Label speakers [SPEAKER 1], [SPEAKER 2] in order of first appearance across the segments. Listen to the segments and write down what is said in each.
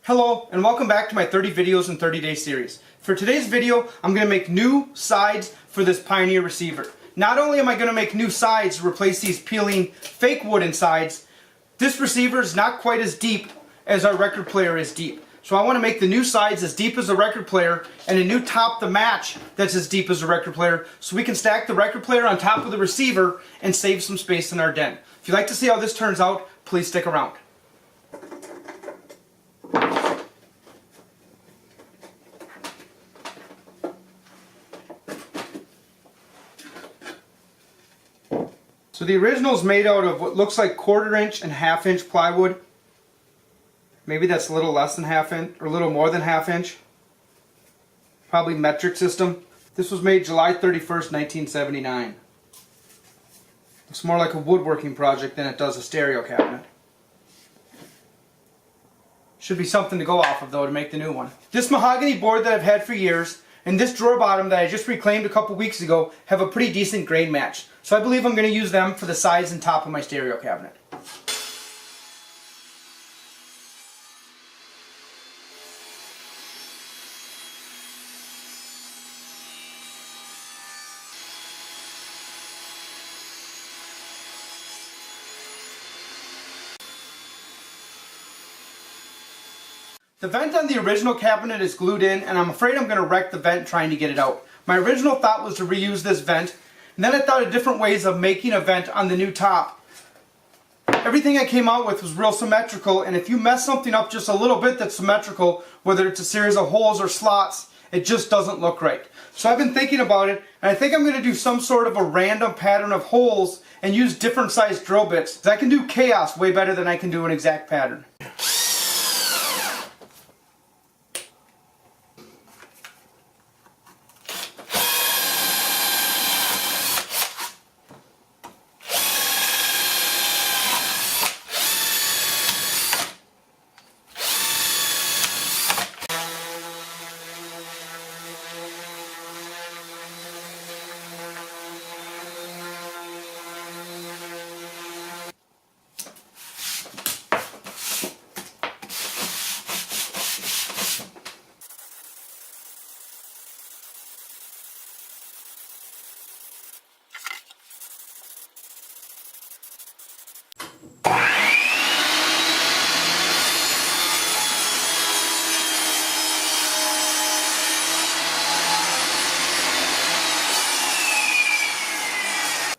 [SPEAKER 1] Hello and welcome back to my 30 videos in 30 day series. For today's video, I'm going to make new sides for this Pioneer receiver. Not only am I going to make new sides to replace these peeling fake wooden sides, this receiver is not quite as deep as our record player is deep. So I want to make the new sides as deep as the record player and a new top to match that's as deep as the record player, so we can stack the record player on top of the receiver and save some space in our den. If you'd like to see how this turns out, please stick around. So the original is made out of what looks like 1/4 inch and 1/2 inch plywood. Maybe that's a little less than 1/2 inch, or a little more than 1/2 inch. Probably metric system. This was made July 31st, 1979. Looks more like a woodworking project than it does a stereo cabinet. Should be something to go off of though to make the new one. This mahogany board that I've had for years and this drawer bottom that I just reclaimed a couple weeks ago have a pretty decent grain match. So I believe I'm going to use them for the sides and top of my stereo cabinet. The vent on the original cabinet is glued in, and I'm afraid I'm going to wreck the vent trying to get it out. My original thought was to reuse this vent, and then I thought of different ways of making a vent on the new top. Everything I came out with was real symmetrical, and if you mess something up just a little bit that's symmetrical, whether it's a series of holes or slots, it just doesn't look right. So I've been thinking about it, and I think I'm going to do some sort of a random pattern of holes and use different sized drill bits. I can do chaos way better than I can do an exact pattern.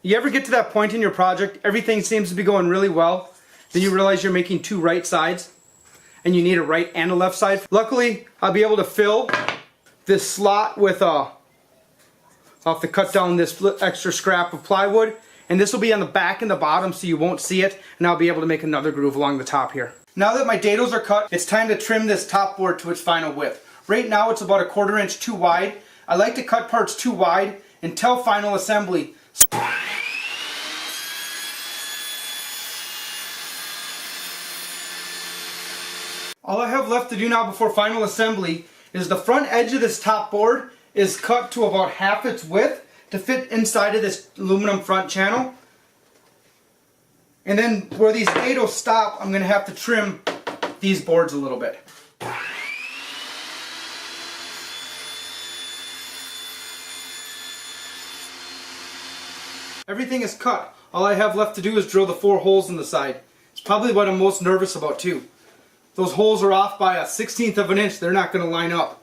[SPEAKER 1] You ever get to that point in your project, everything seems to be going really well, then you realize you're making two right sides, and you need a right and a left side? Luckily, I'll be able to fill this slot with I'll have to cut down this extra scrap of plywood, and this will be on the back and the bottom so you won't see it, and I'll be able to make another groove along the top here. Now that my dados are cut, it's time to trim this top board to its final width. Right now it's about 1/4 inch too wide. I like to cut parts too wide until final assembly. All I have left to do now before final assembly is the front edge of this top board is cut to about half its width to fit inside of this aluminum front channel. And then where these dados stop, I'm going to have to trim these boards a little bit. Everything is cut. All I have left to do is drill the 4 holes in the side. It's probably what I'm most nervous about too. Those holes are off by 1/16 of an inch. They're not going to line up.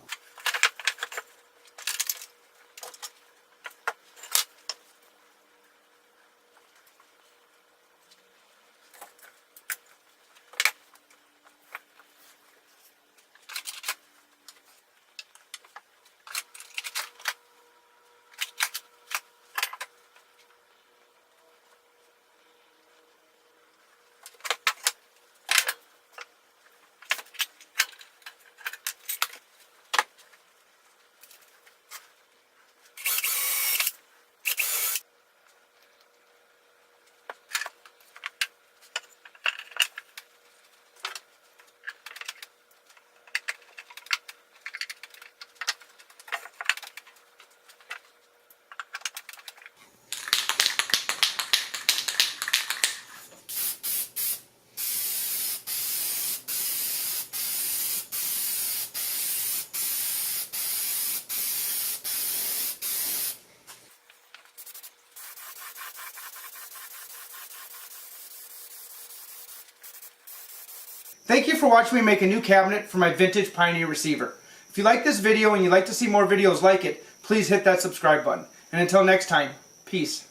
[SPEAKER 1] Thank you for watching me make a new cabinet for my vintage Pioneer receiver. If you like this video and you'd like to see more videos like it, please hit that subscribe button. And until next time, peace.